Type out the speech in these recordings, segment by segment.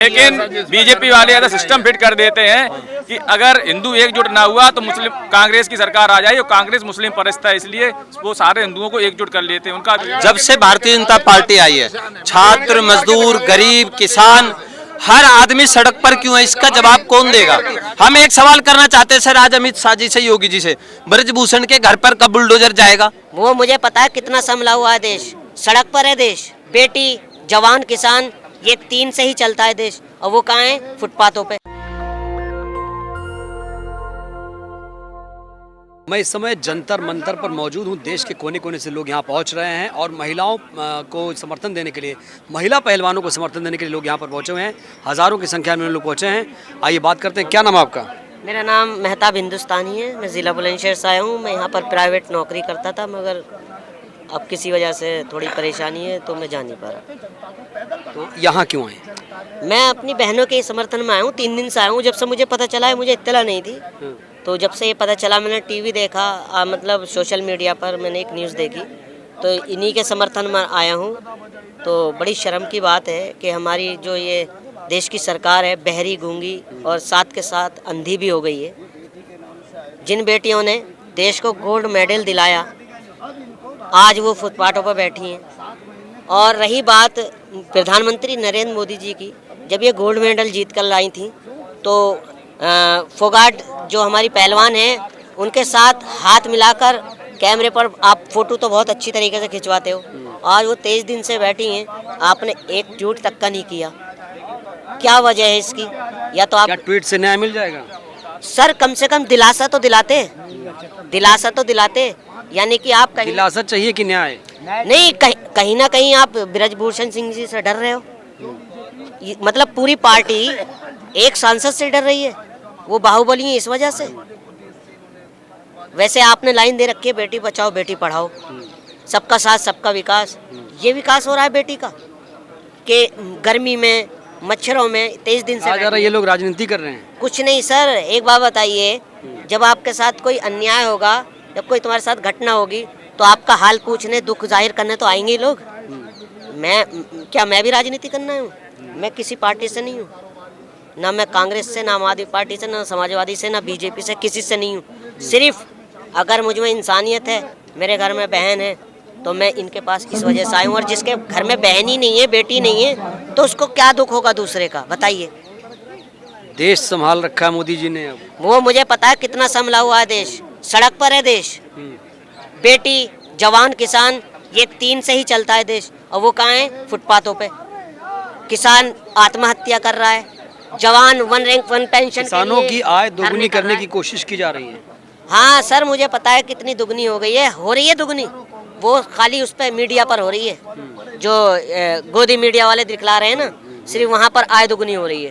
लेकिन बीजेपी वाले ऐसा सिस्टम फिट कर देते हैं कि अगर हिंदू एकजुट ना हुआ तो मुस्लिम कांग्रेस की सरकार आ जाए। और कांग्रेस मुस्लिम परस्त है, इसलिए वो सारे हिंदुओं को एकजुट कर लेते हैं। उनका जब से भारतीय जनता पार्टी आई है, छात्र, मजदूर, गरीब, किसान, हर आदमी सड़क पर क्यों है, इसका जवाब कौन देगा? हम एक सवाल करना चाहते हैं सर, आज अमित शाह जी से, योगी जी से, ब्रजभूषण के घर पर कब बुलडोजर जाएगा? वो मुझे पता है कितना संभला हुआ है देश, सड़क पर है देश। बेटी, जवान, किसान, ये तीन से ही चलता है देश, और वो कहाँ है? फुटपाथों पे। मैं इस समय जंतर मंतर पर मौजूद हूँ। देश के कोने कोने से लोग यहाँ पहुँच रहे हैं और महिलाओं को समर्थन देने के लिए, महिला पहलवानों को समर्थन देने के लिए लोग यहाँ पर पहुँचे हुए हैं। हज़ारों की संख्या में लोग पहुँचे हैं। आइए बात करते हैं। क्या नाम है आपका? मेरा नाम मेहताब हिंदुस्तानी है। मैं ज़िला बुलंदशहर से आया हूँ। मैं यहाँ पर प्राइवेट नौकरी करता था, मगर अब किसी वजह से थोड़ी परेशानी है तो मैं जा नहीं पा रहा। तो यहाँ क्यों आए? मैं अपनी बहनों के समर्थन में आया हूँ। 3 दिन से आया हूँ। जब से मुझे पता चला है, मुझे इत्तला नहीं थी, तो जब से ये पता चला, मैंने टीवी देखा, मतलब सोशल मीडिया पर मैंने एक न्यूज़ देखी, तो इन्हीं के समर्थन में आया हूँ। तो बड़ी शर्म की बात है कि हमारी जो ये देश की सरकार है, बहरी, गूंगी और साथ के साथ अंधी भी हो गई है। जिन बेटियों ने देश को गोल्ड मेडल दिलाया, आज वो फुटपाथों पर बैठी हैं। और रही बात प्रधानमंत्री नरेंद्र मोदी जी की, जब ये गोल्ड मेडल जीत कर लाई थी, तो फोगाट जो हमारी पहलवान हैं, उनके साथ हाथ मिलाकर कैमरे पर आप फोटो तो बहुत अच्छी तरीके से खिंचवाते हो। आज वो 23 दिन से बैठी हैं, आपने एक ट्वीट तक का नहीं किया। क्या वजह है इसकी? या तो आप क्या ट्वीट से न्याय मिल जाएगा? सर कम से कम दिलासा तो दिलाते, दिलासा तो दिलाते। यानी कि आप कहीं दिलासा चाहिए कि न्याय? नहीं, कहीं ना कहीं आप ब्रजभूषण सिंह जी से डर रहे हो। मतलब पूरी पार्टी एक सांसद से डर रही है, वो बाहुबली है इस वजह से। वैसे आपने लाइन दे रखी है, बेटी बचाओ बेटी पढ़ाओ, सबका साथ सबका विकास। ये विकास हो रहा है बेटी का कि गर्मी में, मच्छरों में 23 दिन से ये लोग राजनीति कर रहे हैं। कुछ नहीं सर, एक बात बताइए, जब आपके साथ कोई अन्याय होगा, जब कोई तुम्हारे साथ घटना होगी, तो आपका हाल पूछने, दुख जाहिर करने तो आएंगे लोग। मैं भी राजनीति करना हूँ? मैं किसी पार्टी से नहीं हूँ, ना मैं कांग्रेस से, ना आम आदमी पार्टी से, ना समाजवादी से, ना बीजेपी से, किसी से नहीं हूँ। सिर्फ अगर मुझ में इंसानियत है, मेरे घर में बहन है, तो मैं इनके पास इस वजह से आया हूँ। और जिसके घर में बहन ही नहीं है, बेटी नहीं है, तो उसको क्या दुख होगा दूसरे का, बताइए। देश संभाल रखा है मोदी जी ने। अब वो मुझे पता है कितना संभला हुआ है देश, सड़क पर है देश। बेटी, जवान, किसान, ये तीन से ही चलता है देश, और वो कहाँ है? फुटपाथों पे। किसान आत्महत्या कर रहा है, जवान 1 रैंक 1 पेंशन। किसानों की आय दोगुनी करने की कोशिश की जा रही है। हाँ सर, मुझे पता है कितनी दुगनी हो गई है, हो रही है दुगनी। वो खाली उस पर मीडिया पर हो रही है, जो गोदी मीडिया वाले दिखला रहे हैं ना, सिर्फ वहाँ पर आय दुगनी हो रही है।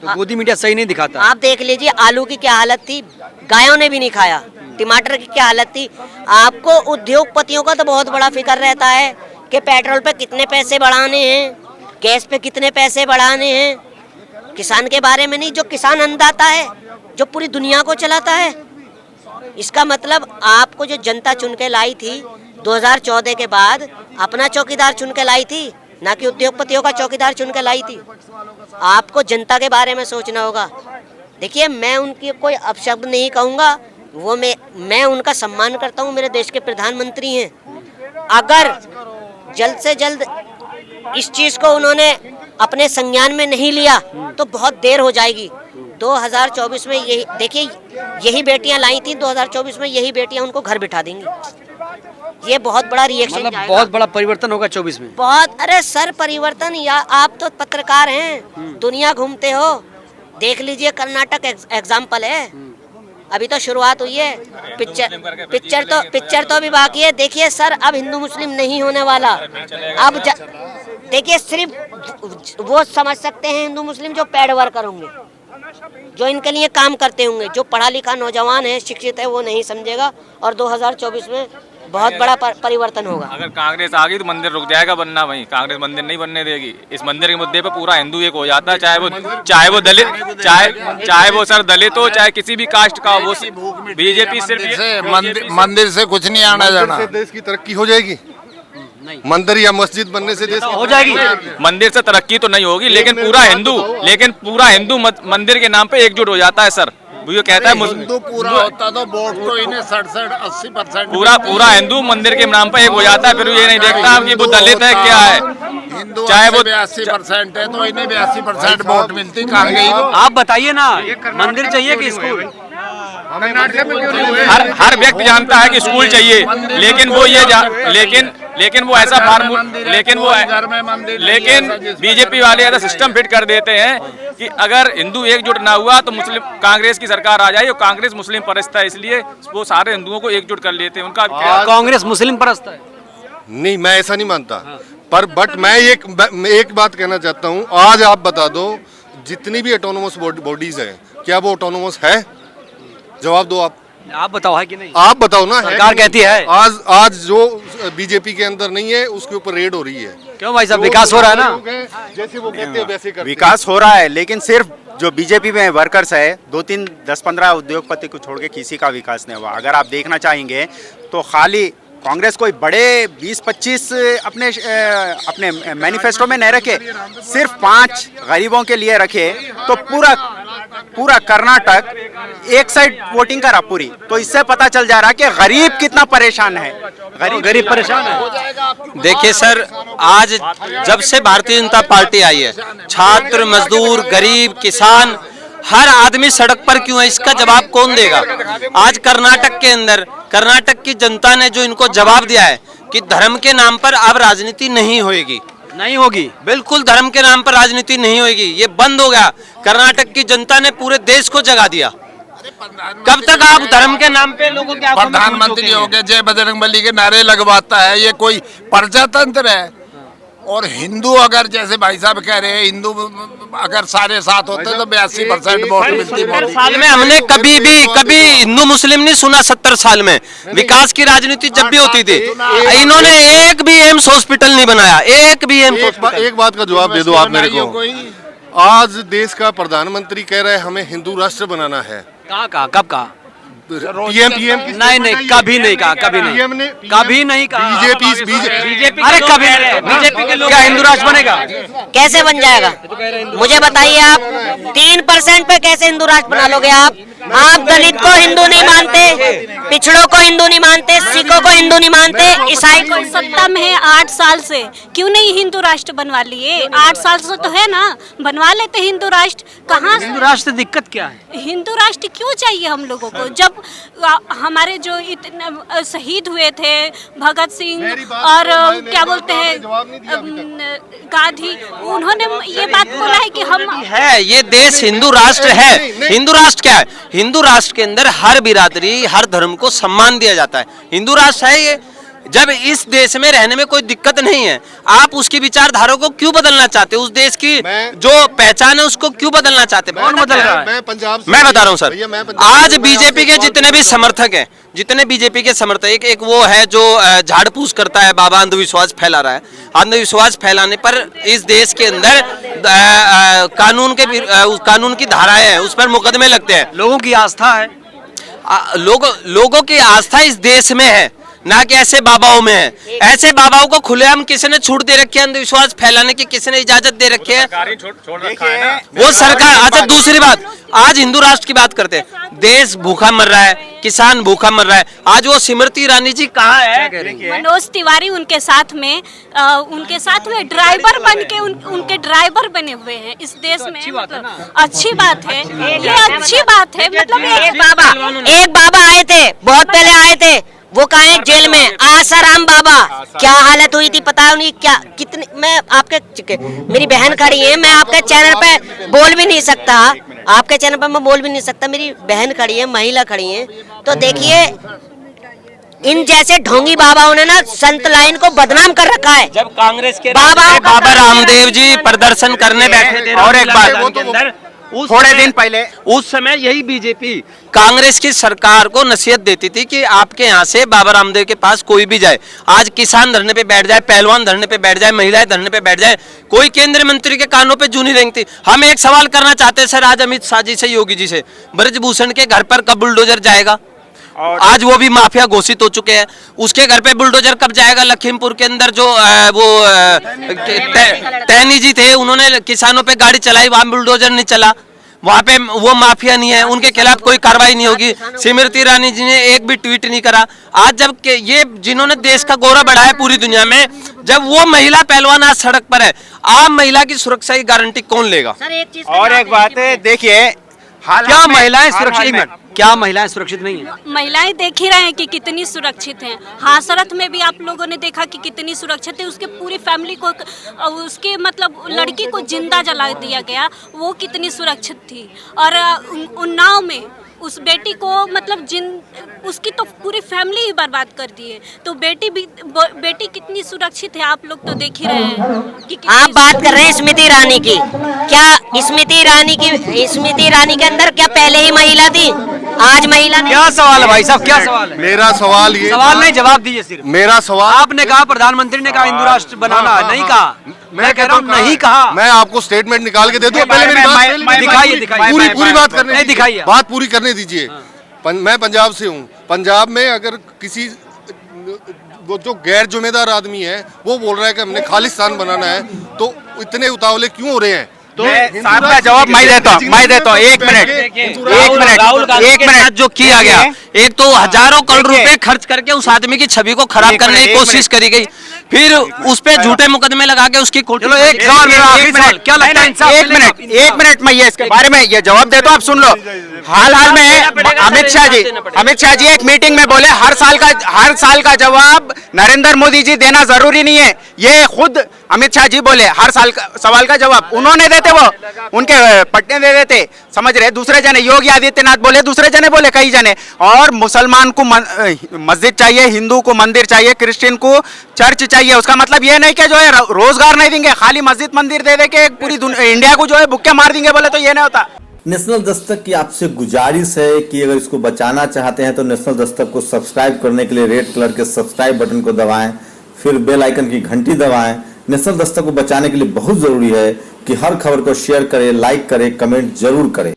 तो गोदी मीडिया सही नहीं दिखाता। आप देख लीजिए, आलू की क्या हालत थी, गायों ने भी नहीं खाया। टमाटर की क्या हालत थी। आपको उद्योगपतियों का तो बहुत बड़ा फिक्र रहता है कि पेट्रोल पे कितने पैसे बढ़ाने हैं, गैस पे कितने पैसे बढ़ाने हैं। किसान के बारे में नहीं, जो किसान अन्नदाता है, जो पूरी दुनिया को चलाता है। इसका मतलब आपको जो जनता चुन के लाई थी 2014 के बाद, अपना चौकीदार चुन के लाई थी, ना कि उद्योगपतियों का चौकीदार चुन के लाई थी। आपको जनता के बारे में सोचना होगा। देखिए, मैं उनकी कोई अपशब्द नहीं कहूँगा, वो मैं उनका सम्मान करता हूँ, मेरे देश के प्रधानमंत्री हैं। अगर जल्द से जल्द इस चीज़ को उन्होंने अपने संज्ञान में नहीं लिया तो बहुत देर हो जाएगी। 2024 में यही देखिए, यही बेटियां लाई थी 2024 में, यही बेटियां उनको घर बिठा देंगी। ये बहुत बड़ा रिएक्शन मतलब बहुत बड़ा परिवर्तन होगा 24 में। बहुत। अरे सर, परिवर्तन, या आप तो पत्रकार हैं, दुनिया घूमते हो, देख लीजिए कर्नाटक एग्जाम्पल है। अभी तो शुरुआत हुई है, पिक्चर तो अभी बाकी है। देखिए सर, अब हिंदू मुस्लिम नहीं होने वाला। अब देखिए, सिर्फ वो समझ सकते हैं हिंदू मुस्लिम जो पैड वर्कर होंगे, जो इनके लिए काम करते होंगे। जो पढ़ा लिखा नौजवान है, शिक्षित है, वो नहीं समझेगा। और 2024 में बहुत बड़ा परिवर्तन होगा। अगर कांग्रेस आ गई तो मंदिर रुक जाएगा बनना। वहीं कांग्रेस मंदिर नहीं बनने देगी। इस मंदिर के मुद्दे पे पूरा हिंदू एक हो जाता है, चाहे वो दलित, चाहे वो सर दलित हो, चाहे किसी भी कास्ट का। वो बीजेपी सिर्फ मंदिर से कुछ नहीं आना जाना। देश की तरक्की हो जाएगी? मंदिर या मस्जिद बनने से देश हो जाएगी। मंदिर से तरक्की तो नहीं होगी, लेकिन पूरा हिंदू मंदिर के नाम पे एकजुट हो जाता है सर। वो ये कहता है हिंदू पूरा होता तो वोट तो इन्हें 67-80% पूरा हिंदू मंदिर के नाम पे एक हो जाता है, फिर ये नहीं देखता कि वो दलित है क्या है। हिंदू चाहे वो 82% है तो इन्हें 82% वोट मिलती कहाँ गई वो? आप बताइए ना, मंदिर चाहिए कि स्कूल? हर व्यक्ति जानता है कि स्कूल चाहिए, लेकिन वो लेकिन वो ऐसा लेकिन बीजेपी वाले ऐसा सिस्टम फिट कर देते हैं कि अगर हिंदू एकजुट ना हुआ तो मुस्लिम कांग्रेस की सरकार आ जाए, और कांग्रेस मुस्लिम परस्त है, इसलिए वो सारे हिंदुओं को एकजुट कर लेते हैं। उनका कांग्रेस मुस्लिम परस्त है? नहीं, मैं ऐसा नहीं मानता। पर बट मैं एक बात कहना चाहता हूँ, आज आप बता दो जितनी भी ऑटोनोमस बॉडीज है, क्या वो ऑटोनोमस है? जवाब दो आप बताओ है कि नहीं? आप बताओ ना। सरकार कहती है। आज जो बीजेपी के अंदर नहीं है उसके ऊपर रेड हो रही है। क्यों भाई साहब, विकास हो रहा है ना? जैसे वो कहते हैं वैसे करते हैं। विकास हो रहा है, लेकिन सिर्फ जो बीजेपी में वर्कर्स है, 2-3, 10-15 उद्योगपति को छोड़ के किसी का विकास नहीं हुआ। अगर आप देखना चाहेंगे तो खाली कांग्रेस कोई बड़े 20-25 अपने मैनिफेस्टो में नहीं रखे, सिर्फ 5 गरीबों के लिए रखे, तो पूरा कर्नाटक एक साइड वोटिंग करा पूरी। तो इससे पता चल जा रहा है कि गरीब कितना परेशान है। गरीब परेशान है। देखिए सर, आज जब से भारतीय जनता पार्टी आई है, छात्र, मजदूर, गरीब, किसान, हर आदमी सड़क पर क्यों है, इसका जवाब कौन देगा? आज कर्नाटक के अंदर कर्नाटक की जनता ने जो इनको जवाब दिया है कि धर्म के नाम पर अब राजनीति नहीं होगी। नहीं होगी, बिल्कुल धर्म के नाम पर राजनीति नहीं होगी, ये बंद हो गया। कर्नाटक की जनता ने पूरे देश को जगा दिया। कब तक आप धर्म के नाम पे लोगों के प्रधानमंत्री हो गए, जय बजरंगबली के नारे लगवाता है, ये कोई प्रजातंत्र है? और हिंदू अगर जैसे भाई साहब कह रहे हैं, हिंदू अगर सारे साथ होते तो 82% वोट मिलती। 70 साल में हमने कभी हिंदू मुस्लिम नहीं सुना। 70 साल में विकास की राजनीति जब भी होती थी, इन्होंने एक भी एम्स हॉस्पिटल नहीं बनाया, एक भी एम्स हॉस्पिटल। एक बात का जवाब दे दो आप मेरे को। आज देश का प्रधानमंत्री कह रहे हैं हमें हिंदू राष्ट्र बनाना है। कहा कब कहा? पीएम नहीं, कभी नहीं कहा, कभी नहीं कहा। बीजेपी अरे कभी बीजेपी के लोग क्या हिंदू राष्ट्र बनेगा? कैसे बन जाएगा मुझे बताइए आप? 3% पे कैसे हिंदू राष्ट्र बना लोगे आप? आप दलित को हिंदू नहीं मानते, पिछड़ों को हिंदू नहीं मानते, सिखों को हिंदू नहीं मानते, ईसाई को। सत्ता में है 8 साल से, क्यों नहीं हिंदू राष्ट्र बनवा लिए? 8 साल से तो है ना, बनवा लेते हिंदू राष्ट्र। कहाँ हिंदू राष्ट्र दिक्कत क्या है? हिंदू राष्ट्र क्यों चाहिए हम लोगों को? जब हमारे जो इतने शहीद हुए थे, भगत सिंह और क्या बोलते हैं गांधी, उन्होंने ये बात बोला है कि हम है, ये देश हिंदू राष्ट्र है। हिंदू राष्ट्र क्या है? हिंदू राष्ट्र के अंदर हर बिरादरी, हर धर्म को सम्मान दिया जाता है। हिंदू राष्ट्र है ये। जब इस देश में रहने में कोई दिक्कत नहीं है, आप उसकी विचारधारा को क्यों बदलना चाहते? उस देश की जो पहचान है उसको क्यों बदलना चाहते? कौन बदल रहा है? मैं बता रहा हूँ सर, आज बीजेपी के जितने भी समर्थक हैं, जितने बीजेपी के समर्थक, एक वो है जो झाड़ फूस करता है, बाबा अंधविश्वास फैला रहा है। अंधविश्वास फैलाने पर इस देश के अंदर कानून की धाराएं हैं, उस पर मुकदमे लगते हैं। लोगों की आस्था है, लोगों की आस्था इस देश में है, ना कि ऐसे बाबाओं में है। ऐसे बाबाओं को खुलेआम किसी ने छूट दे रखी है अंधविश्वास फैलाने की? किसी ने इजाजत दे रखी है? वो सरकार। अच्छा, दूसरी बात, आज हिंदू राष्ट्र की बात करते हैं, देश भूखा मर रहा है, किसान भूखा मर रहा है। आज वो स्मृति ईरानी जी कहाँ है? मनोज तिवारी उनके साथ में ड्राइवर बन के उनके ड्राइवर बने हुए हैं इस देश में। अच्छी बात है, अच्छी बात है, ये अच्छी बात है। मतलब एक बाबा आए थे, बहुत पहले आए थे, वो कहाँ है? जेल में। आसाराम बाबा, क्या हालत हुई थी पता नहीं क्या, कितनी। मैं आपके, मेरी बहन खड़ी है, मैं आपके चैनल पे बोल भी नहीं सकता, आपके चैनल पे मैं बोल भी नहीं सकता। मेरी बहन खड़ी है, महिला खड़ी है, तो देखिए इन जैसे ढोंगी बाबाओं ने ना संत लाइन को बदनाम कर रखा है। जब कांग्रेस के बाबा रामदेव जी प्रदर्शन करने बैठे थे, और एक बात, थोड़े दिन पहले उस समय यही बीजेपी कांग्रेस की सरकार को नसीहत देती थी कि आपके यहाँ से बाबा रामदेव के पास कोई भी जाए, आज किसान धरने पे बैठ जाए, पहलवान धरने पे बैठ जाए, महिलाएं धरने पे बैठ जाए, कोई केंद्रीय मंत्री के कानों पे जू नहीं रेंगती। हम एक सवाल करना चाहते हैं सर, आज अमित शाह जी से, योगी जी से, ब्रजभूषण के घर पर कब बुलडोजर जाएगा? आज वो भी माफिया घोषित हो चुके हैं। उसके घर पे बुलडोजर कब जाएगा? लखीमपुर के अंदर जो टहनी जी थे, उन्होंने किसानों पे गाड़ी चलाई, वहां बुलडोजर नहीं चला, वहाँ पे वो माफिया नहीं है, उनके खिलाफ कोई कार्रवाई नहीं होगी। स्मृति ईरानी जी ने एक भी ट्वीट नहीं करा। आज जब ये जिन्होंने देश का गौरव बढ़ाया पूरी दुनिया में, जब वो महिला पहलवान आज सड़क पर है, आम महिला की सुरक्षा की गारंटी कौन लेगा? और एक बात देखिए, क्या महिलाएं सुरक्षित, क्या महिलाएं सुरक्षित नहीं है? महिलाएं देख ही रहे हैं कि कितनी सुरक्षित हैं। हाथरस में भी आप लोगों ने देखा कि कितनी सुरक्षित है। उसके पूरी फैमिली को, उसके मतलब लड़की को जिंदा जला दिया गया, वो कितनी सुरक्षित थी। और उन्नाव में उस बेटी को मतलब उसकी तो पूरी फैमिली ही बर्बाद कर दी है। तो बेटी कितनी सुरक्षित है, आप लोग तो देख ही रहे हैं कि आप बात कर रहे हैं स्मृति ईरानी की। क्या स्मृति ईरानी के अंदर क्या पहले ही महिला थी? आज महिला नहीं। क्या सवाल है भाई साहब, क्या सवाल है? मेरा सवाल ये, सवाल नहीं, जवाब दीजिए सिर्फ। मेरा सवाल, आपने कहा प्रधानमंत्री ने कहा हिंदू राष्ट्र बनाना, नहीं कहा। मैं कह रहा हूँ नहीं कहा। मैं आपको स्टेटमेंट निकाल के दे दूं, पहले मेरी बात दिखाइए, पूरी बात करने दिखाइए, बात पूरी करने दीजिए। मैं पंजाब से हूँ। पंजाब में अगर किसी वो जो गैर जिम्मेदार आदमी है वो बोल रहा है कि हमने खालिस्तान बनाना है, तो इतने उतावले क्यों हो रहे हैं? साहब का जवाब मैं देता हूँ। एक मिनट जो किया गया, एक तो हजारों करोड़ रुपए खर्च करके उस आदमी की छवि को खराब करने की कोशिश करी गई, फिर उस पे झूठे मुकदमे लगा के उसकी एक सवाल क्या लगता है? एक मिनट मैं ये इसके बारे में ये जवाब देता हूँ, आप सुन लो। हाल में अमित शाह जी एक मीटिंग में बोले हर साल का जवाब नरेंद्र मोदी जी देना जरूरी नहीं है। ये खुद अमित शाह जी बोले हर साल का सवाल का जवाब उन्होंने देते, वो उनके पटने दे देते, समझ रहे? दूसरे जने योगी आदित्यनाथ बोले, दूसरे जने बोले, कई जने। और मुसलमान को मस्जिद चाहिए, हिंदू को मंदिर चाहिए, क्रिश्चियन को चर्च चाहिए। उसका मतलब ये नहीं कि जो है रोजगार नहीं देंगे, खाली मस्जिद मंदिर दे दे के पूरी इंडिया को जो है भुक्के मार देंगे, बोले तो ये नहीं होता। नेशनल दस्तक की आपसे गुजारिश है कि अगर इसको बचाना चाहते हैं तो नेशनल दस्तक को सब्सक्राइब करने के लिए रेड कलर के सब्सक्राइब बटन को दबाएं, फिर बेल आइकन की घंटी दबाएं। नेशनल दस्तक को बचाने के लिए बहुत जरूरी है कि हर खबर को शेयर करें, लाइक करें, कमेंट जरूर करें।